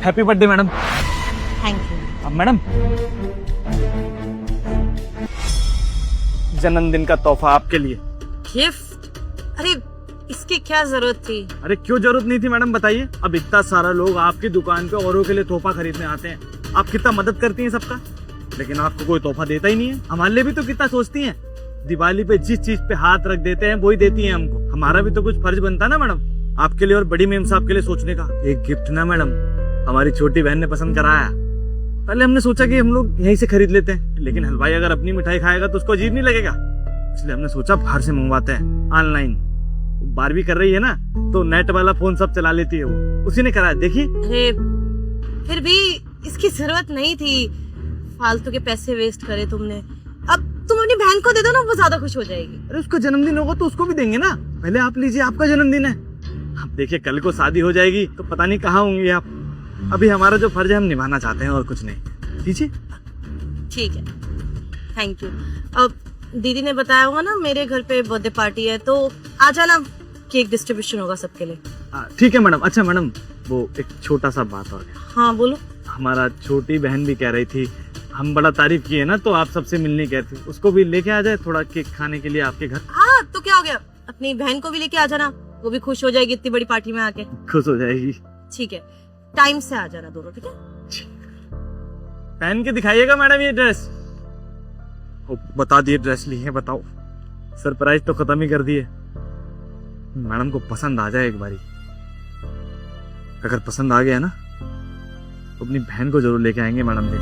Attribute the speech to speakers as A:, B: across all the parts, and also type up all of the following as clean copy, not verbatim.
A: Happy birthday madam.
B: Thank you.
A: अब madam, जन्मदिन का तोहफा आपके लिए।
B: गिफ्ट? अरे इसकी क्या जरूरत थी?
A: अरे क्यों जरूरत नहीं थी मैडम, बताइए। अब इतना सारा लोग आपकी दुकान पे औरों के लिए तोहफा खरीदने आते हैं, आप कितना मदद करती हैं सबका, लेकिन आपको कोई तोहफा देता ही नहीं है। हमारे लिए भी तो कितना सोचती हैं। दिवाली पे जिस चीज पे हाथ रख देते हैं वही देती हैं हमको। हमारा भी तो कुछ फर्ज बनता है ना मैडम, आपके लिए और बड़ी मेम साहब के लिए सोचने का। एक गिफ्ट ना मैडम, हमारी छोटी बहन ने पसंद कराया। पहले हमने सोचा कि हम लोग यहीं से खरीद लेते हैं, लेकिन हलवाई अगर अपनी मिठाई खाएगा तो उसको अजीब नहीं लगेगा, इसलिए हमने सोचा बाहर से मंगवाते हैं ऑनलाइन। 12वीं कर रही है ना, तो नेट वाला फोन सब चला लेती है, वो उसी ने कराया। देखिए।
B: अरे फिर भी इसकी जरूरत नहीं थी, फालतू के पैसे वेस्ट करे तुमने। अब तुम अपनी बहन को दे दो ना, वो ज्यादा खुश हो जाएगी।
A: अरे उसका जन्मदिन होगा तो उसको भी देंगे ना, पहले आप लीजिए, आपका जन्मदिन है। अब देखिए कल को शादी हो जाएगी तो पता नहीं कहाँ होंगे आप। अभी हमारा जो फर्ज है हम निभाना चाहते हैं और कुछ नहीं। लीजिए।
B: ठीक है, थैंक यू। अब दीदी ने बताया होगा ना मेरे घर पे बर्थडे पार्टी है, तो आ जाना, केक डिस्ट्रीब्यूशन होगा सबके लिए।
A: ठीक है मैडम। अच्छा मैडम, वो एक छोटा सा बात और है।
B: हाँ बोलो।
A: हमारा छोटी बहन भी कह रही थी, हम बड़ा तारीफ किए ना तो आप सबसे मिलने गए थे, उसको भी लेके आ जाए थोड़ा केक खाने के लिए आपके घर।
B: हाँ तो क्या हो गया, अपनी बहन को भी लेके आ जाना, वो भी खुश हो जाएगी इतनी बड़ी पार्टी में आके।
A: खुश हो जाएगी।
B: ठीक है, टाइम से आ जाना दोनों, ठीक है?
A: पहन के दिखाइएगा मैडम ये ड्रेस। बता दिए ड्रेस ली है, बताओ। सरप्राइज तो खत्म ही कर दिए। मैडम को पसंद आ जाए एक बारी, अगर पसंद आ गया ना तो अपनी बहन को जरूर लेके आएंगे madam ji.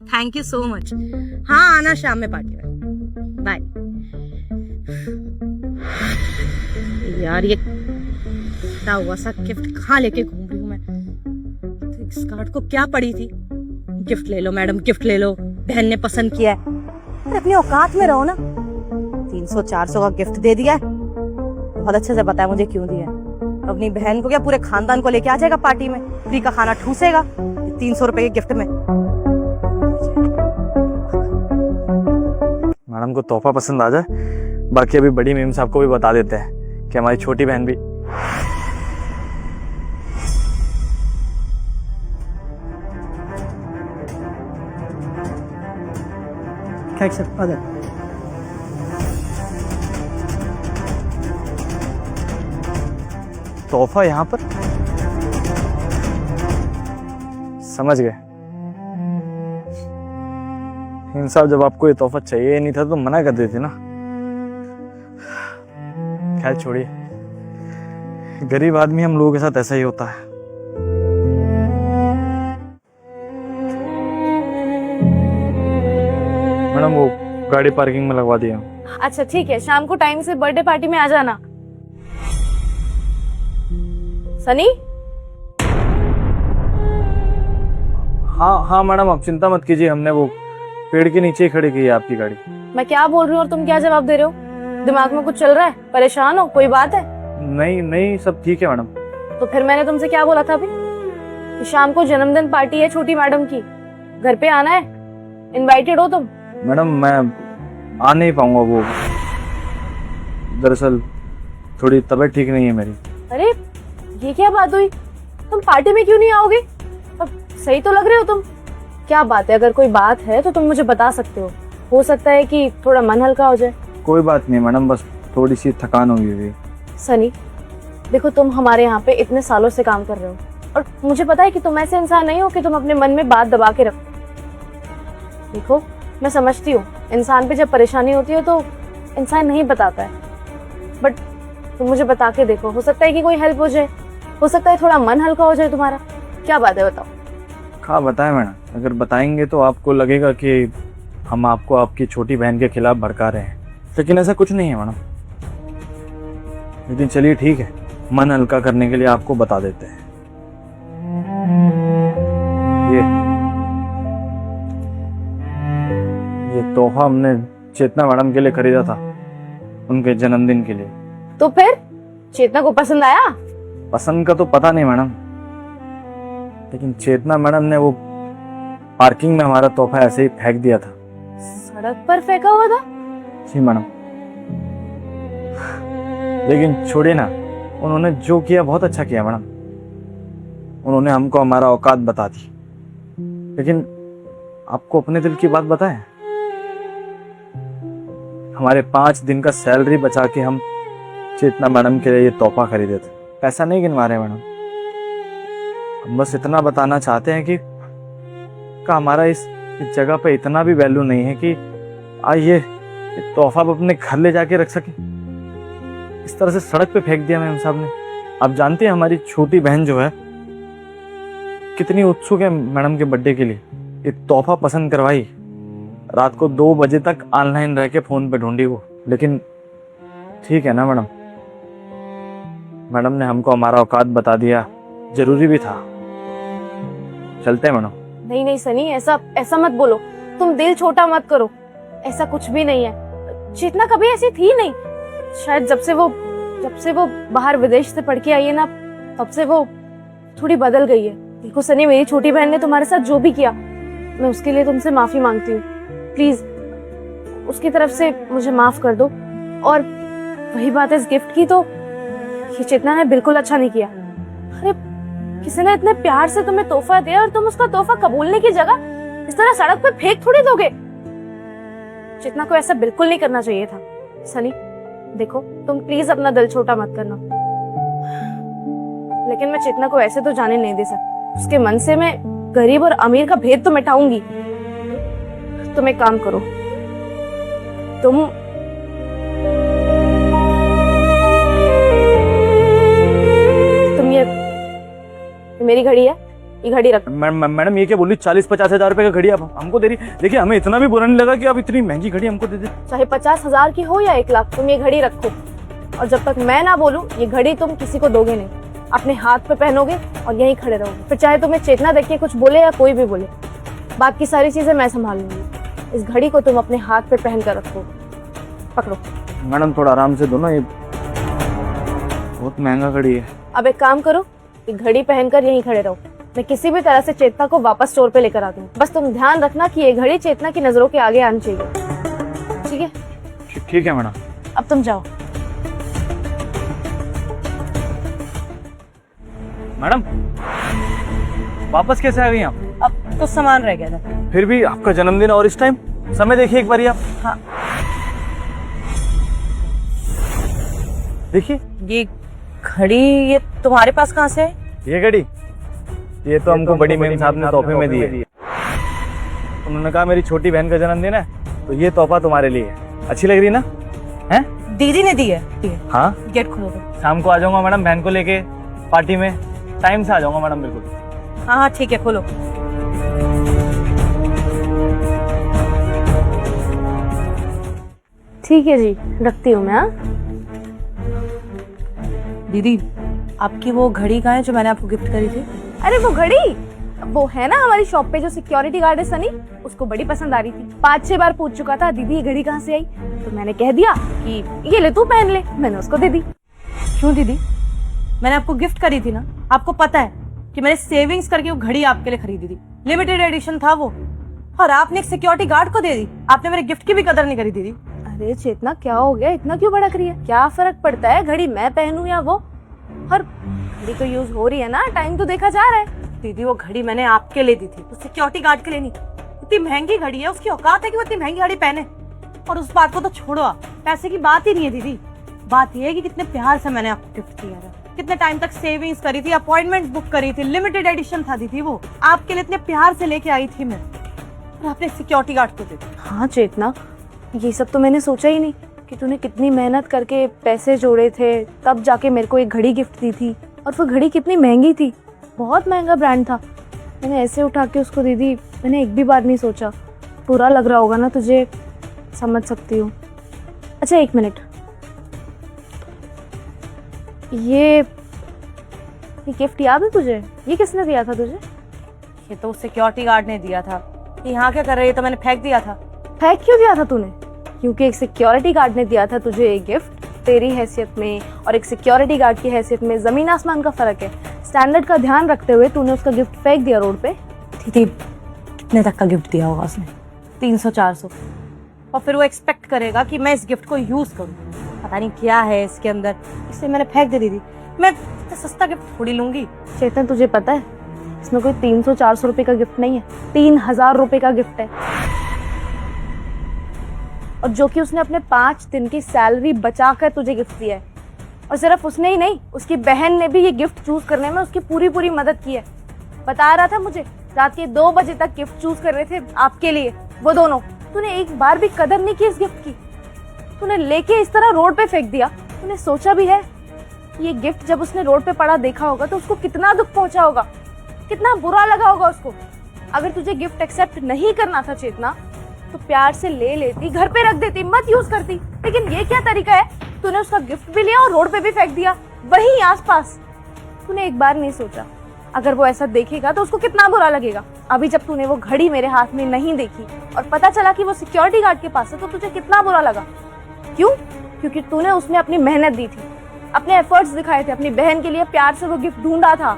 B: Thank you so much. हाँ आना शाम में पार्टी में। बाय। यार ये क्या हुआ सा गिफ्ट कहाँ लेके घूम रही हूँ मैं? तो इस कार्ड को क्या पड़ी थी? गिफ्ट ले लो मैडम, गिफ्ट ले लो, बहन ने पसंद किया है। अरे अपनी औकात में रहो ना। 300-400 का गिफ्ट दे दिया है, बहुत अच्छे से पता है मुझे क्यों दिया है। अपनी बहन को क्या पूरे खानदान को लेके आ जाएगा पार्टी में, फ्री का खाना ठूसेगा 300 रुपए के गिफ्ट में।
A: मैडम को तोहफा पसंद आ जाए, बाकी अभी बड़ी मेम साहब को भी बता देते हैं कि हमारी छोटी बहन भी। तोहफा यहाँ पर, समझ गए। इंसाफ, जब आपको ये तोहफा चाहिए नहीं था तो मना कर देती ना। खैर छोड़िए, गरीब आदमी हम लोगों के साथ ऐसा ही होता है। मैडम वो गाड़ी पार्किंग में लगवा दिया।
C: अच्छा ठीक है, शाम को टाइम से बर्थडे पार्टी में आ जाना। सनी?
A: हाँ हाँ मैडम, आप चिंता मत कीजिए, हमने वो पेड़ के नीचे ही खड़ी की है आपकी गाड़ी।
C: मैं क्या बोल रही हूँ और तुम क्या जवाब दे रहे हो? दिमाग में कुछ चल रहा है? परेशान हो? कोई बात है?
A: नहीं नहीं, सब ठीक है मैडम।
C: तो फिर मैंने तुमसे क्या बोला था अभी कि शाम को जन्मदिन पार्टी है छोटी मैडम की, घर पे आना है, इनवाइटेड हो तुम।
A: मैडम मैं आ नहीं पाऊंगा, वो दरअसल थोड़ी तबीयत ठीक नहीं है मेरी।
C: अरे ये क्या बात हुई, तुम पार्टी में क्यों नहीं आओगे? अब सही तो लग रहे हो तुम। क्या बात है, अगर कोई बात है तो तुम मुझे बता सकते हो सकता है कि थोड़ा मन हल्का हो जाए।
A: कोई बात नहीं मैडम, बस थोड़ी सी थकान हो गई थी।
C: सनी देखो, तुम हमारे यहाँ पे इतने सालों से काम कर रहे हो और मुझे पता है कि तुम ऐसे इंसान नहीं हो कि तुम अपने मन में बात दबा के रखो। देखो मैं समझती हूँ, इंसान पे जब परेशानी होती है तो इंसान नहीं बताता है, बट तुम मुझे बता के देखो, हो सकता है कि कोई हेल्प हो जाए, हो सकता है थोड़ा मन हल्का हो जाए तुम्हारा। क्या बात है बताओ।
A: हाँ बताएं मैडम, अगर बताएंगे तो आपको लगेगा कि हम आपको आपकी छोटी बहन के खिलाफ भड़का रहे हैं, लेकिन ऐसा कुछ नहीं है मैडम। लेकिन चलिए ठीक है, मन हल्का करने के लिए आपको बता देते हैं। ये तोहफा हमने चेतना मैडम के लिए खरीदा था, उनके जन्मदिन के लिए।
C: तो फिर चेतना को पसंद आया?
A: पसंद का तो पता नहीं मैडम, लेकिन चेतना मैडम ने वो पार्किंग में हमारा तोहफा ऐसे ही फेंक दिया था।
C: सड़क पर फेंका हुआ था?
A: जी मैडम। लेकिन छोड़िए ना, उन्होंने जो किया बहुत अच्छा किया मैडम। उन्होंने हमको हमारा औकात बता दी, लेकिन आपको अपने दिल की बात बताएं, हमारे 5 दिन का सैलरी बचा के हम चेतना मैडम के लिए ये तोहफा खरीदे थे। पैसा नहीं गिनवा रहे मैडम, हम बस इतना बताना चाहते हैं कि हमारा इस जगह पे इतना भी वैल्यू नहीं है कि ये तोहफा अपने घर ले जाके रख सके। इस तरह से सड़क पे फेंक दिया मैम साहब ने। आप जानते हैं हमारी छोटी बहन जो है कितनी उत्सुक है मैडम के बर्थडे के लिए। ये तोहफा पसंद करवाई, रात को 2 बजे तक ऑनलाइन रह के फोन पे ढूंढी वो। लेकिन ठीक है ना मैडम, मैडम ने हमको हमारा औकात बता दिया, जरूरी भी था। चलते हैं मैडम।
C: नहीं नहीं सनी, ऐसा मत बोलो, तुम दिल छोटा मत करो, ऐसा कुछ भी नहीं है। चेतना कभी ऐसी थी नहीं। शायद जब से वो बाहर विदेश से पढ़ के आई है ना, तब से वो थोड़ी बदल गई है। देखो सनी, मेरी छोटी बहन ने तुम्हारे साथ जो भी किया, मैं उसके लिए तुमसे माफी मांगती हूँ। प्लीज उसकी तरफ से मुझे माफ कर दो। और वही बात है इस गिफ्ट की, तो ये चेतना ने बिल्कुल अच्छा नहीं किया। अरे किसी ने इतने प्यार से तुम्हें तोहफा दिया और तुम उसका तोहफा कबूलने की जगह इस तरह सड़क पे फेंक थोड़ी दोगे। चेतना को ऐसा बिल्कुल नहीं करना चाहिए था। सनी देखो, तुम प्लीज अपना दिल छोटा मत करना, लेकिन मैं चेतना को ऐसे तो जाने नहीं दे सकती। उसके मन से मैं गरीब और अमीर का भेद तो मिटाऊंगी। तुम एक काम करो, तुम ये मेरी घड़ी है, ये घड़ी रख।
A: मैडम ये क्या बोली, 40-50 हजार रुपए का घड़ी आप हमको दे रही। देखिए हमें इतना भी बुरा नहीं लगा कि आप इतनी महंगी घड़ी हमको दे दे।
C: चाहे 50,000 की हो या 1 लाख, तुम ये घड़ी रखो। और जब तक मैं ना बोलूं, ये घड़ी तुम किसी को दोगे नहीं, अपने हाथ पे पहनोगे और यहीं खड़े रहोगे। फिर चाहे तुम्हें चेतना देख के कुछ बोले या कोई भी बोले, बाकी सारी चीजें मैं संभाल लूंगी। इस घड़ी को तुम अपने हाथ पे पहन कर रखो। पकड़ो।
A: मैडम थोड़ा आराम से दो ना, ये बहुत महंगा घड़ी है।
C: अब एक काम करो, ये घड़ी पहनकर यहीं खड़े रहो। मैं किसी भी तरह से चेतना को वापस स्टोर पे लेकर आ दूँ। बस तुम ध्यान रखना कि ये घड़ी चेतना की नजरों के आगे आनी चाहिए। ठीक है?
A: ठीक है मैडम।
C: अब तुम जाओ।
A: मैडम वापस कैसे आ गई आप?
B: अब तो सामान रह गया था।
A: फिर भी आपका जन्मदिन और इस टाइम, समय देखिए एक बारी आप।
B: हाँ।
A: देखिए
B: ये घड़ी, ये तुम्हारे पास कहाँ से है?
A: ये घड़ी, ये तो हमको बड़ी मेम साहब ने तोहफे में दी है। उन्होंने कहा मेरी छोटी बहन का जन्मदिन है, तो ये तोहफा तुम्हारे लिए है। अच्छी लग रही ना? हैं?
B: दीदी ने दी है।
A: हाँ,
B: गेट खोलो दो।
A: शाम को आ जाऊंगा मैडम बहन को लेके पार्टी में, टाइम से आ जाऊंगा मैडम बिल्कुल।
B: हाँ हाँ ठीक है, खोलो।
C: ठीक है जी, रखती हूँ मैं। हाँ
B: दीदी, आपकी वो घड़ी कहाँ है जो मैंने आपको गिफ्ट करी थी?
C: अरे वो घड़ी, वो है ना हमारी शॉप पे जो सिक्योरिटी गार्ड है सनी, उसको बड़ी पसंद आ रही थी। 5-6 बार पूछ चुका था, दीदी ये घड़ी कहाँ से आई, तो मैंने कह दिया कि ये ले तू पहन ले, मैंने उसको दे दी।
B: क्यों दीदी, मैंने आपको गिफ्ट करी थी ना। आपको पता है कि मैंने सेविंग्स करके वो घड़ी आपके लिए खरीदी थी, लिमिटेड एडिशन था वो, और आपने एक सिक्योरिटी गार्ड को दे दी। आपने मेरे गिफ्ट की भी कदर नहीं करी दीदी।
C: अरे चेतना क्या हो गया, इतना क्यों भड़क रही है? क्या फर्क पड़ता है घड़ी मैं पहनूं या वो, और घड़ी तो यूज हो रही है ना, टाइम तो देखा जा रहा है।
B: दीदी वो घड़ी मैंने आपके लिए दी थी, उस सिक्योरिटी गार्ड के लिए नहीं। इतनी महंगी घड़ी है, उसकी औकात है कि वो इतनी महंगी घड़ी पहने। और उस बात को तो छोड़ो, आप पैसे की बात ही नहीं है दीदी। बात यह है कि कितने प्यार से मैंने आपको गिफ्ट किया था, कितने टाइम तक सेविंग्स करी थी, अपॉइंटमेंट बुक करी थी, लिमिटेड एडिशन था दीदी वो, आपके लिए इतने प्यार से लेके आई थी मैं, और आपने सिक्योरिटी गार्ड को दे दी।
C: हाँ चेतना, ये सब तो मैंने सोचा ही नहीं कि तूने कितनी मेहनत करके पैसे जोड़े थे, तब जाके मेरे को एक घड़ी गिफ्ट दी थी। और वो घड़ी कितनी महंगी थी, बहुत महंगा ब्रांड था। मैंने ऐसे उठा के उसको दे दी, मैंने एक भी बार नहीं सोचा। बुरा लग रहा होगा ना तुझे, समझ सकती हूँ। अच्छा 1 मिनट, ये गिफ्ट याद है तुझे? ये किसने दिया था तुझे?
B: ये तो सिक्योरिटी गार्ड ने दिया था। ये यहाँ क्या कर रही है, तो मैंने फेंक दिया था।
C: फेंक क्यों दिया था तूने? क्योंकि एक सिक्योरिटी गार्ड ने दिया था तुझे एक गिफ्ट। तेरी हैसियत में और एक सिक्योरिटी गार्ड की हैसियत में जमीन आसमान का फर्क है। स्टैंडर्ड का ध्यान रखते हुए तूने उसका गिफ्ट फेंक दिया रोड पे।
B: दीदी कितने तक का गिफ्ट दिया होगा उसने? 300-400। और फिर वो एक्सपेक्ट करेगा कि मैं इस गिफ्ट को यूज करूँ। पता नहीं क्या है इसके अंदर, इसलिए मैंने फेंक दे दी। मैं इतना सस्ता गिफ्ट थोड़ी लूंगी।
C: चेतन तुझे पता है इसमें कोई 300-400 रुपए का गिफ्ट नहीं है, 3000 रुपए का गिफ्ट है। और जो कि उसने अपने 5 दिन की सैलरी बचा कर तुझे गिफ्ट दिया है। और सिर्फ उसने ही नहीं, उसकी बहन ने भी ये गिफ्ट चूज करने में उसकी पूरी पूरी मदद की है। बता रहा था मुझे, रात के 2 बजे तक गिफ्ट चूज कर रहे थे आपके लिए वो दोनों। तूने एक बार भी कदर नहीं की इस गिफ्ट की। तूने लेके इस तरह रोड पे फेंक दिया। तूने सोचा भी है ये गिफ्ट जब उसने रोड पे पड़ा देखा होगा तो उसको कितना दुख पहुंचा होगा, कितना बुरा लगा होगा उसको। अगर तुझे गिफ्ट एक्सेप्ट नहीं करना था चेतना तो प्यार से ले लेती, घर पे रख देती, मत यूज करती। लेकिन ये क्या तरीका है, तूने उसका गिफ्ट भी लिया और रोड पे भी फेंक दिया, वहीं आसपास। तूने एक बार नहीं सोचा अगर वो ऐसा देखेगा तो उसको कितना बुरा लगेगा। अभी जब तूने वो घड़ी मेरे हाथ में नहीं देखी और पता चला कि वो सिक्योरिटी गार्ड के पास है तो तुझे कितना बुरा लगा। क्यों? क्योंकि तूने उसमें अपनी मेहनत दी थी, अपने एफर्ट्स दिखाए थे, अपनी बहन के लिए प्यार से वो गिफ्ट ढूंढा था,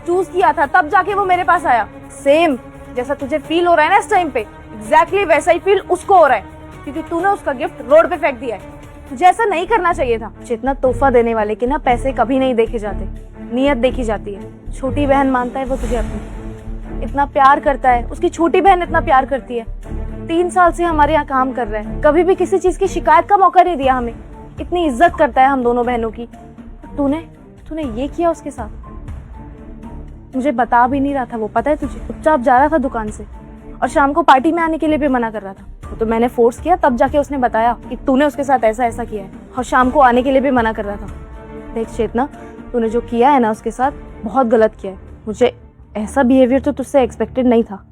C: चूज किया था, तब जाके वो मेरे पास आया। सेम जैसा तुझे फील हो रहा है ना इस टाइम पे, एग्जैक्टली वैसा ही फील उसको हो रहा है, क्योंकि तूने उसका गिफ्ट रोड पे फेंक दिया है। तुझे ऐसा नहीं करना चाहिए था। जितना तोहफा देने वाले के ना पैसे कभी नहीं देखे जाते, नीयत देखी जाती है। छोटी बहन मानता है वो तुझे अपनी, इतना प्यार करता है, उसकी छोटी बहन इतना प्यार करती है। 3 साल से हमारे यहाँ काम कर रहा है, कभी भी किसी चीज की शिकायत का मौका नहीं दिया हमें, इतनी इज्जत करता है हम दोनों बहनों की। तूने ये किया उसके साथ, मुझे बता भी नहीं रहा था वो, पता है तुझे? चुपचाप जा रहा था दुकान से और शाम को पार्टी में आने के लिए भी मना कर रहा था। तो मैंने फोर्स किया, तब जाके उसने बताया कि तूने उसके साथ ऐसा ऐसा किया है, और शाम को आने के लिए भी मना कर रहा था। देख चेतना, तूने जो किया है ना उसके साथ बहुत गलत किया है। मुझे ऐसा बिहेवियर तो तुझसे एक्सपेक्टेड नहीं था।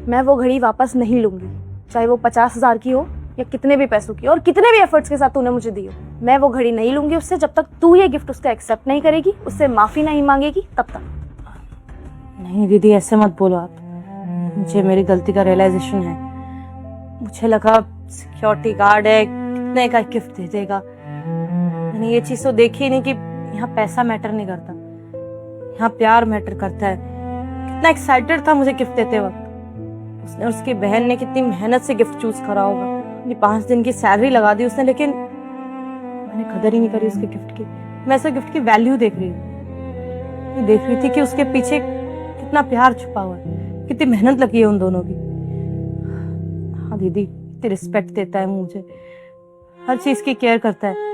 C: मैं वो घड़ी वापस नहीं लूंगी, चाहे वो 50,000 की हो या कितने भी पैसों की और कितने भी एफर्ट्स के साथ तूने मुझे दी हो। मैं वो घड़ी नहीं लूंगी उससे जब तक तू ये गिफ्ट उसका एक्सेप्ट नहीं करेगी, उससे माफी नहीं मांगेगी, तब तक।
B: नहीं दीदी, ऐसे मत बोलो आप। मुझे मेरी गलती का रियलाइजेशन है। मुझे लगा सिक्योरिटी गार्ड है, कितने का गिफ्ट दे देगा। मैंने ये चीज तो देखी नहीं कि यहाँ पैसा मैटर नहीं करता, यहाँ प्यार मैटर करता है। कितना एक्साइटेड था मुझे गिफ्ट देते वक्त। उसने, उसकी बहन ने कितनी मेहनत से गिफ्ट चूज करा होगा, अपनी 5 दिन की सैलरी लगा दी उसने, लेकिन मैंने कदर ही नहीं करी उसके गिफ्ट की। मैं ऐसे गिफ्ट की वैल्यू देख रही थी, देख रही थी कि उसके पीछे कितना प्यार छुपा हुआ है, कितनी मेहनत लगी है उन दोनों की। हाँ दीदी, इतनी रिस्पेक्ट देता है मुझे, हर चीज की केयर करता है,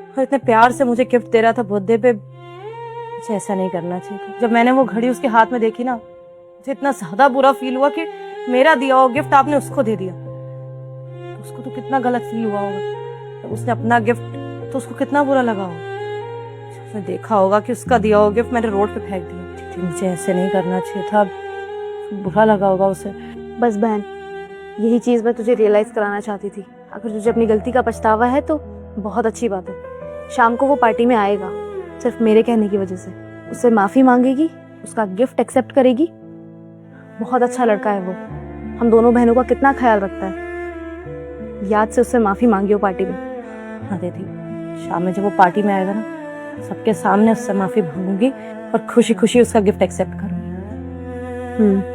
B: और इतने प्यार से मुझे गिफ्ट दे रहा था बर्थडे पे। मुझे ऐसा नहीं करना चाहिए था। जब मैंने वो घड़ी उसके हाथ में देखी ना, मुझे इतना ज्यादा बुरा फील हुआ कि मेरा दिया हुआ गिफ्ट आपने उसको दे दिया। तो उसको तो कितना गलत फील हुआ होगा। तो उसने अपना गिफ्ट, तो उसको कितना बुरा लगा होगा। उसने देखा होगा कि उसका दिया हुआ गिफ्ट मैंने रोड पे फेंक दिया। मुझे ऐसे नहीं करना चाहिए था, बुरा लगा होगा उसे।
C: बस बहन, यही चीज मैं तुझे रियलाइज कराना चाहती थी। अगर तुझे अपनी गलती का पछतावा है तो बहुत अच्छी बात है। शाम को वो पार्टी में आएगा, सिर्फ मेरे कहने की वजह से। उससे माफी मांगेगी, उसका गिफ्ट एक्सेप्ट करेगी। बहुत अच्छा लड़का है वो, हम दोनों बहनों का कितना ख्याल रखता है। याद से उससे माफी मांगियो पार्टी में।
B: हाँ दीदी, शाम में जब वो पार्टी में आएगा ना, सबके सामने उससे माफी मांगूंगी और खुशी खुशी उसका गिफ्ट एक्सेप्ट करूंगी।